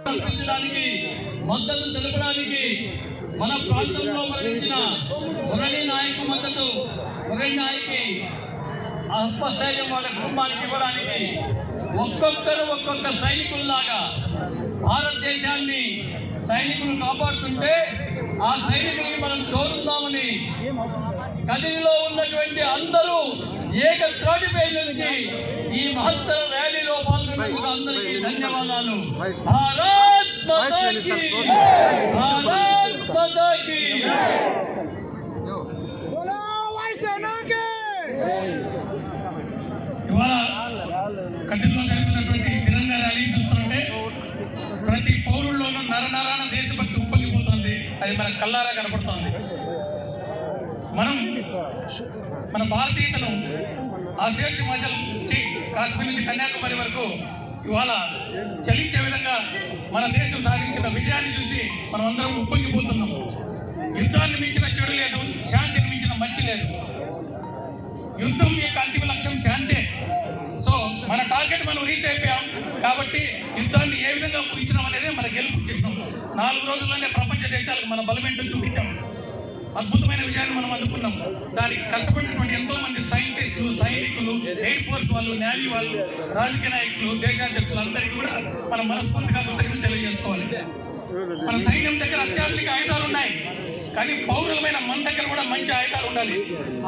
కల్పించడానికి మద్దతు తెలపడానికి మన ప్రాంతంలో మరణించిన మురళీ నాయక్ మద్దతు మురళీ నాయక్కి ఆత్మస్థైర్యం వాళ్ళ కుటుంబానికి ఇవ్వడానికి ఒక్కొక్కరు ఒక్కొక్క సైనికుల్లాగా భారతదేశాన్ని సైనికులు కాపాడుతుంటే ఆ సైనికులకి మనం తోడుందామని కదిరిలో ఉన్నటువంటి అందరూ ఏకత్రాటిపై నుంచి ఈ మహత్తర ర్యాలీలో పాల్గొన్నందుకు అందరికీ ధన్యవాదాలు. భారత్ మాతా కీ, భారత్ మాతా కీ. ఇవాళ కదిరిలో జరుగుతున్నటువంటి తిరంగా ర్యాలీ చూస్తుంటే ప్రతి పౌరుల్లోనూ నరనరాన దేశభక్తి ఉప్పొంగిపోతుంది. అది మన కళ్ళారా కనపడుతోంది. మనం మన భారతీయతను ఆసియా హిమాచల్ నుంచి కాశ్మీర్ నుంచి కన్యాకుమారి వరకు ఇవాళ చలించే విధంగా మన దేశం సాధించిన విజయాన్ని చూసి మనం అందరం ఉప్పొంగిపోతున్నాం. యుద్ధాన్ని మించిన చెడు లేదు, శాంతిని మించిన మంచి లేదు. యుద్ధం యొక్క అంతిమ లక్ష్యం శాంతే. సో మన టార్గెట్ మనం రీచ్ అయిపోయాం కాబట్టి యుద్ధాన్ని ఏ విధంగా ముగించడం అనేది మన గెలుపు చిహ్నం. 4 రోజుల్లోనే ప్రపంచ దేశాలకు మన బలమేంటో చూపించాం. అద్భుతమైన విజయాన్ని మనం అందుకున్నాం. దానికి కష్టపడినటువంటి ఎంతో మంది సైంటిస్టులు, సైనికులు, ఎయిర్ ఫోర్స్ వాళ్ళు, నేవీ వాళ్ళు, రాజకీయ నాయకులు, దేశాధ్యక్షులు అందరికీ కూడా మనం మనస్ఫూర్తిగా కృతజ్ఞతలు తెలియజేసుకోవాలి. మన సైన్యం దగ్గర అత్యాధునిక ఆయుధాలు ఉన్నాయి, కానీ పౌరులమైన మన దగ్గర కూడా మంచి ఆయుధాలు ఉండాలి.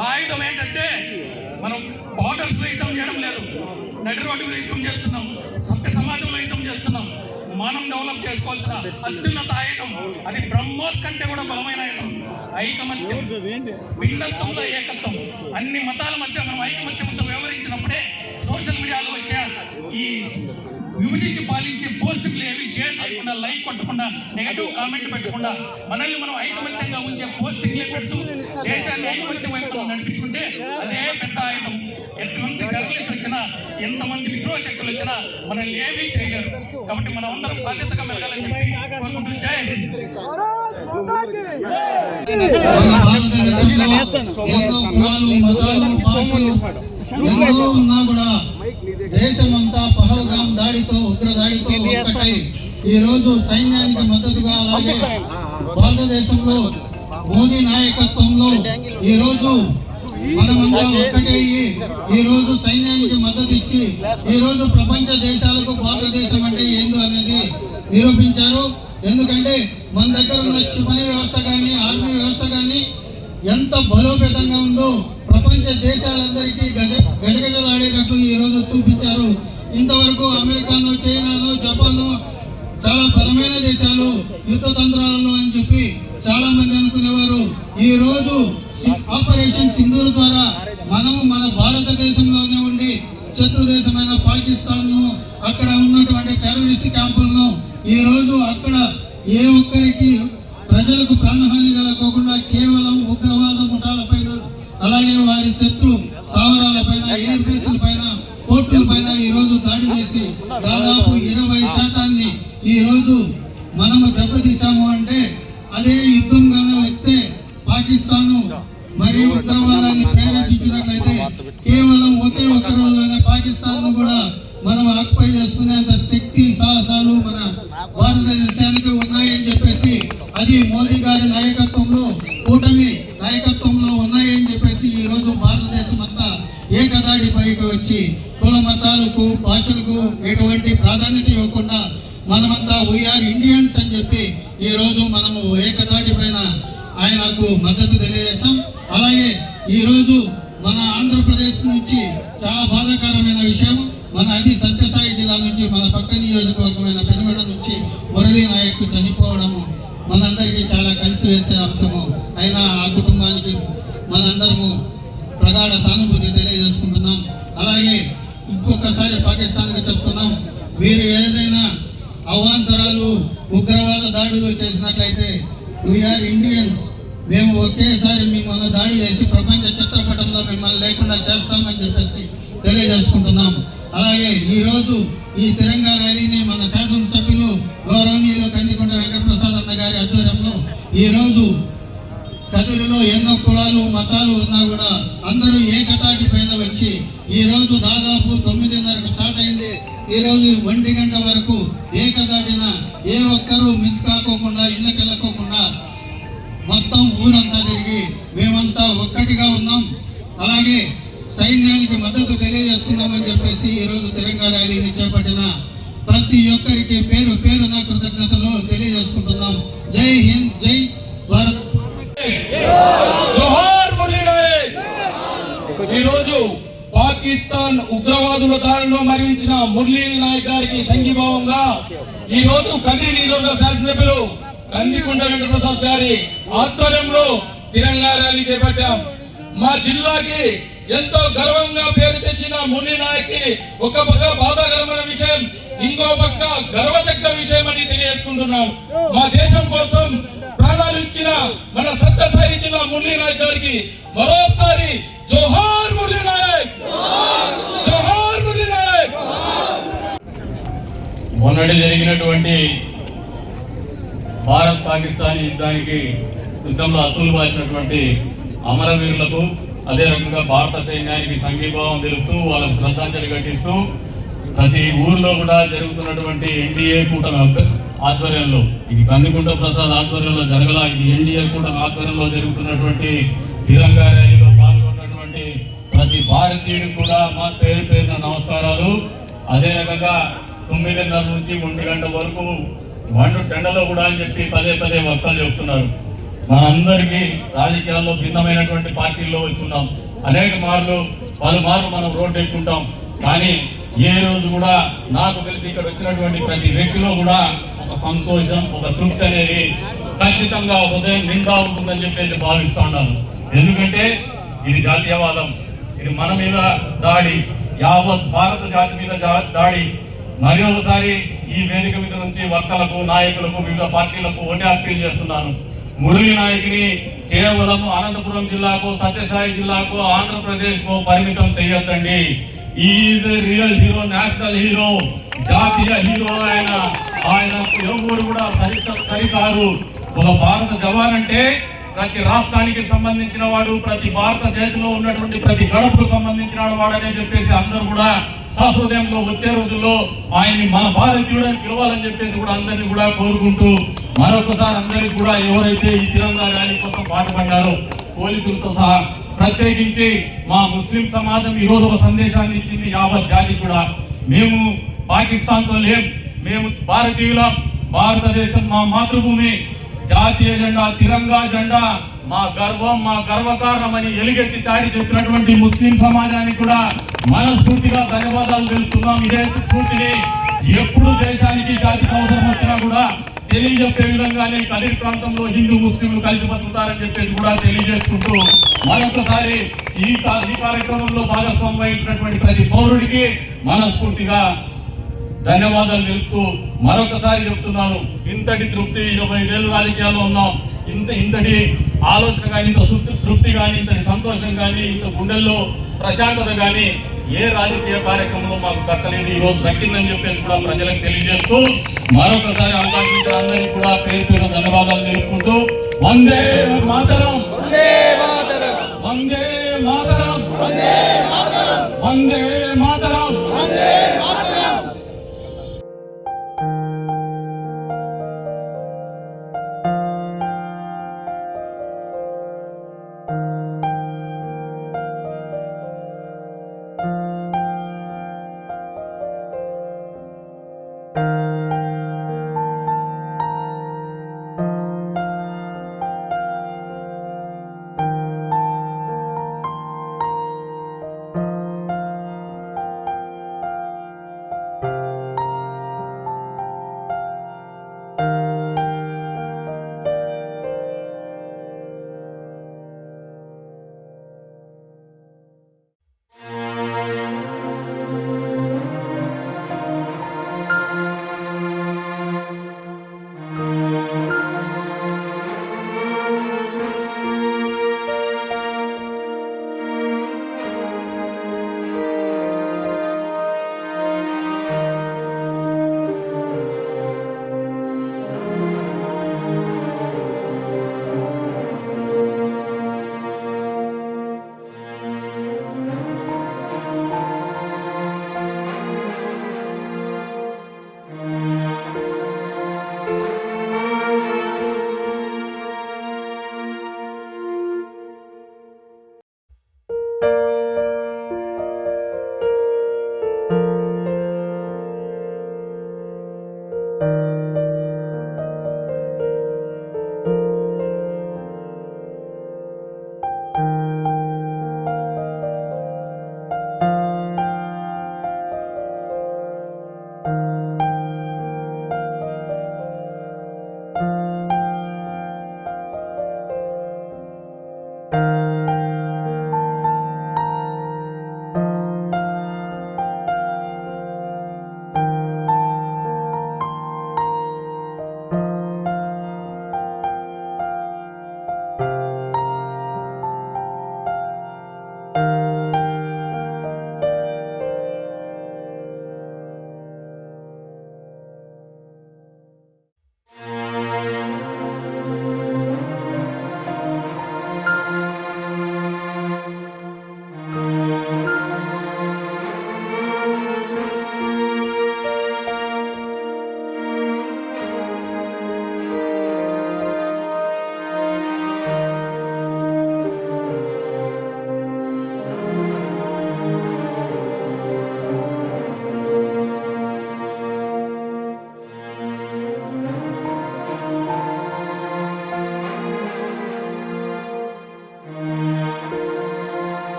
ఆ ఆయుధం ఏంటంటే మనం బార్డర్స్ లో యుద్ధం చేయడం లేదు, నడి రోడ్డు యుద్ధం చేస్తున్నాం, సభ్య సమాజంలో యుద్ధం చేస్తున్నాం. మనం డెవలప్ చేసుకోవాల్సిన అత్యున్నత ఆయుధం, అది బ్రహ్మోస్ కంటే కూడా బలమైన ఆయుధం ఐకమత్యం. భిన్నత్వంలో ఏకత్వం. అన్ని మతాల మధ్య మనం ఐకమత్యంతో వ్యవహరించినప్పుడే సోషల్ మీడియాలో వచ్చే ఈ విభజించి పాలించే పోస్టులు ఏవి షేర్ చేయకుండా, లైక్ కొట్టకుండా, నెగటివ్ కామెంట్ పెట్టకుండా మనల్ని మనం ఐకమత్యంగా ఉంచే పోస్టింగ్లే పెడుతూ దేశాన్ని ఐకమత్యం వైపు నడిపించుకుంటే అదే పెద్ద ఆయుధం. ఎంతమంది టెర్రరిస్ట్ వచ్చినా, ఎంతమంది విద్రోహ శక్తులు వచ్చినా మనల్ని ఏమీ చేయలేరు. కాబట్టి మనం అందరం బాధ్యతగా మెలగాలని చెప్పి కోరుకుంటూ జై హింద్. దేశమంతా పహల్గాం దాడితో, ఉగ్ర దాడితో ఒక్కటై ఈ రోజు సైన్యానికి మద్దతుగా, అలాగే భారతదేశంలో మోదీ నాయకత్వంలో ఈ రోజు మనమంతా ఒక్కటయ్యి ఈ రోజు సైన్యానికి మద్దతు ఇచ్చి ఈ రోజు ప్రపంచ దేశాలకు భారతదేశం అంటే ఏందో అనేది నిరూపించారు. ఎందుకంటే మన దగ్గర ఉన్న క్షిపణి వ్యవస్థ కానీ, ఆర్మీ వ్యవస్థ కానీ ఎంత బలోపేతంగా ఉందో ప్రపంచ దేశాలందరికీ గజగజలాడేటట్లు ఈ రోజు చూపించారు. ఇంతవరకు అమెరికాను, చైనాను, జపాను చాలా బలమైన దేశాలు యుద్ధ తంత్రాలలో అని చెప్పి చాలా మంది అనుకునేవారు. ఈ రోజు ఆపరేషన్ సింధూర్ ద్వారా మనము మన భారతదేశంలోనే ఉండి శత్రు దేశమైన పాకిస్తాన్ ను, అక్కడ ఉన్నటువంటి టెర్రరిస్ట్ క్యాంపులను ఈ రోజు అక్కడ ఏ ఒక్కరికి ప్రజలకు ప్రాణహాని కలగకుండా కేవలం ఉగ్రవాద ముఠాల పైన, అలాగే వారి శత్రు స్థావరాల పైన, ఎయిర్ బేస్ల పైన, పోర్టుల పైన ఈ రోజు దాడి చేసి దాదాపు 20% ఈ రోజు మనము దెబ్బతీసాము. అంటే అదే యుద్ధంగానే వస్తే పాకిస్తాన్ మరియు ఉగ్రవాదాన్ని ప్రేరేపించినట్లయితే కేవలం ఒకే ఒక రోజులోనే పాకిస్తాన్ ను కూడా మనం ఆక్యుపై చేసుకునేంత శక్తి, సాహసాలు మన భారతదేశానికి ఉన్నాయని చెప్పేసి, అది మోదీ గారి నాయకత్వంలో, కూటమి నాయకత్వంలో ఉన్నాయని చెప్పేసి ఈ రోజు భారతదేశం అంతా ఏకదాడి పైకి వచ్చి కుల మతాలకు, భాషలకు ఎటువంటి ప్రాధాన్యత ఇవ్వకుండా మనమంతా వీఆర్ ఇండియన్స్ అని చెప్పి ఈ రోజు మనము ఏకదాటి పైన ఆయనకు మద్దతు తెలియజేశాం. అలాగే ఈ రోజు మన ఆంధ్రప్రదేశ్ నుంచి చాలా బాధాకరమైన విషయం, మన అది సత్యసాయి జిల్లా నుంచి మన పక్క నియోజకవర్గమైన పెనుగొండ నుంచి మురళీ నాయక్ చనిపోవడము మనందరికీ చాలా కలిసి వేసే అంశము. అయినా ఆ కుటుంబానికి మనందరము ప్రగాఢ సానుభూతి తెలియజేసుకుంటున్నాం. అలాగే ఇంకొకసారి పాకిస్తాన్కి చెప్తున్నాం, మీరు ఏదైనా అవాంతరాలు, ఉగ్రవాద దాడులు చేసినట్లయితే వీఆర్ ఇండియన్స్, మేము ఒకేసారి మిమ్మల్ని దాడి చేసి ప్రపంచ చిత్రపటంలో మిమ్మల్ని లేకుండా చేస్తామని చెప్పేసి తెలియజేసుకుంటున్నాం. అలాగే ఈరోజు ఈ తిరంగా ర్యాలీని మన శాసనసభ్యులు గౌరవనీయులు కందికొండ వెంకటప్రసాద్ అన్న గారి ఆధ్వర్యంలో ఈరోజు కదిరిలో ఎన్నో కులాలు, మతాలు ఉన్నా కూడా అందరూ ఏకతాటి పైన వచ్చి ఈ రోజు దాదాపు 9:30కు స్టార్ట్ అయింది. ఈ రోజు 1 గంట వరకు ఏకదాటిన ఏ ఒక్కరూ మిస్ కాకోకుండా ఇళ్ళకి వెళ్ళకోకుండా మొత్తం ఊరంతా తిరిగి మేమంతా ఒక్కటిగా ఉన్నాం, అలాగే సైన్యానికి మద్దతు తెలియజేస్తున్నామని చెప్పేసి ఈరోజు తిరంగా ర్యాలీని చేపట్టిన ప్రతి ఒక్కరికి పేరు పేరున కృతజ్ఞతలు తెలియజేసుకుంటున్నాం. జై హింద్, జై భారత్. జోహార్ మురళీ నాయక్. ఈరోజు పాకిస్తాన్ ఉగ్రవాదుల దాడిలో మరణించిన మురళీ నాయక్ గారికి సంఘీభావంగా ఈ రోజు కదిరి నియోజకవర్గ శాసనసభ్యులు కందికుంట వెంకటప్రసాద్ గారి ఆధ్వర్యంలో తిరంగా ర్యాలీ చేపట్టాం. మా జిల్లాకి ఎంతో గర్వంగా పేరు తెచ్చిన మురళీ నాయక్ కి ఒక పక్క బాధాకరమైన విషయం, ఇంకో పక్క గర్వదగ్గ విషయం అని తెలియజేసుకుంటున్నాం. మా దేశం కోసం ప్రాణాలు ఇచ్చిన మన సత్యసాయి జిల్లా మురళీ నాయక్ గారికి మరోసారి జోహార్ మురళీ నాయక్, జోహార్ మురళీ నాయక్. మొన్నటి జరిగినటువంటి భారత్ పాకిస్తాన్ యుద్ధంలో అసూలు బాసినటువంటి అమరవీరులకు, అదే రకంగా భారత సైన్యానికి సంఘీభావం తెలుపుతూ వాళ్ళకు శ్రద్ధాంజలి ఘటిస్తూ ప్రతి ఊర్లో కూడా జరుగుతున్నటువంటి ఎన్డీఏ కూటమి ఆధ్వర్యంలో, ఇది కందికుంట ప్రసాద్ ఆధ్వర్యంలో జరగల, ఇది ఎన్డీఏ కూటమి ఆధ్వర్యంలో జరుగుతున్నటువంటి తిరంగా ర్యాలీలో పాల్గొన్నటువంటి ప్రతి భారతీయుడు కూడా మా పేరు పేరున నమస్కారాలు. అదే రకంగా 9:30 నుంచి 1 గంట వరకు టెండలో కూడా అని చెప్పి పదే పదే వక్తలు చెప్తున్నారు. మనందరికీ రాజకీయాల్లో భిన్నమైనటువంటి పార్టీల్లో వచ్చున్నాం, అనేక పలుమార్లు మనం రోడ్డు ఎక్కుంటాం, కానీ ఏ రోజు కూడా నాకు తెలిసి ఇక్కడ వచ్చినటువంటి ప్రతి వ్యక్తిలో కూడా ఒక సంతోషం, ఒక తృప్తి అనేది ఖచ్చితంగా ఉదయం నిండా ఉంటుందని చెప్పేసి భావిస్తూ ఉన్నాను. ఎందుకంటే ఇది జాతీయవాదం, ఇది మన మీద దాడి, యావత్ భారత జాతి మీద దాడి. మరి ఒకసారి ఈ వేదిక మీద నుంచి వక్తలకు, నాయకులకు, వివిధ పార్టీలకు ఒకటే అప్పీల్ చేస్తున్నాను. మురళీ నాయక్ని కేవలం అనంతపురం జిల్లాకు, సత్యసాయి జిల్లాకు, ఆంధ్రప్రదేశ్ కు పరిమితం చేయొద్దండి. Is a real hero, national hero, జాతీయ హీరో. ఆయన ఎవరు కూడా సరికారు. ఒక భారత జవాన్ అంటే ప్రతి రాష్ట్రానికి సంబంధించిన వాడు, ప్రతి భారతదేశంలో ఉన్నటువంటి ప్రతి గడపకు సంబంధించిన వాడనే చెప్పేసి అందరూ కూడా సహృదయంలో వచ్చే రోజుల్లో ఆయన్ని మన భారతీయుడని పిలవాలని చెప్పేసి కూడా అందరినీ కూడా కోరుకుంటూ, మరొకసారి అందరికి కూడా ఎవరైతే ఈ తిరంగా ర్యాలీ కోసం పాటుపడ్డారో పోలీసులతో సహా, ప్రత్యేకించి మా ముస్లిం సమాజం ఈ రోజు ఒక సందేశాన్ని ఇచ్చింది యావత్ జాతి కూడా. మేము పాకిస్తాన్ తో లేం, మేము భారతీయులం, భారతదేశం మా మాతృభూమి, జాతీయ జెండా తిరంగా జెండా మా గర్వం, మా గర్వకారణమని ఎలుగెత్తి చాటి చెప్పినటువంటి ముస్లిం సమాజానికి కూడా మనస్ఫూర్తిగా ధన్యవాదాలు తెలుపుతున్నాం. ఇదే స్ఫూర్తిని ఎప్పుడు దేశానికి జాతికి అవసరం వచ్చినా కూడా తెలియజెప్పే విధంగానే కదిరి ప్రాంతంలో హిందూ ముస్లింలు కలిసి బతుకుతారని చెప్పేసి కూడా తెలియజేసుకుంటూ, మరొకసారి ఈ కార్యక్రమంలో భాగస్వామ్యం వహించినటువంటి ప్రతి పౌరుడికి మనస్ఫూర్తిగా ధన్యవాదాలు తెలుపుతూ మరొకసారి చెప్తున్నాను, ఇంతటి తృప్తి 25 ఏళ్ళు రాజకీయాల్లో ఉన్నాం, ఇంతటి ఆలోచన కానీ, ఇంత తృప్తి కానీ, ఇంతటి సంతోషం కానీ, ఇంత గుండెల్లో ప్రశాంతత కానీ ఏ రాజకీయ కార్యక్రమంలో మాకు దక్కలేదు. ఈ రోజు దక్కిందని చెప్పేసి కూడా ప్రజలకు తెలియజేస్తూ మరొకసారి అవకాశం ఇచ్చిన అందరికీ కూడా పేరు పేరు ధన్యవాదాలు తెలుపుకుంటూ, వందే మాతరం, వందే మాతరం, వందే మాతరం, వందే మాతరం, వందే మాతరం, వందే మాతరం.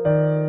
you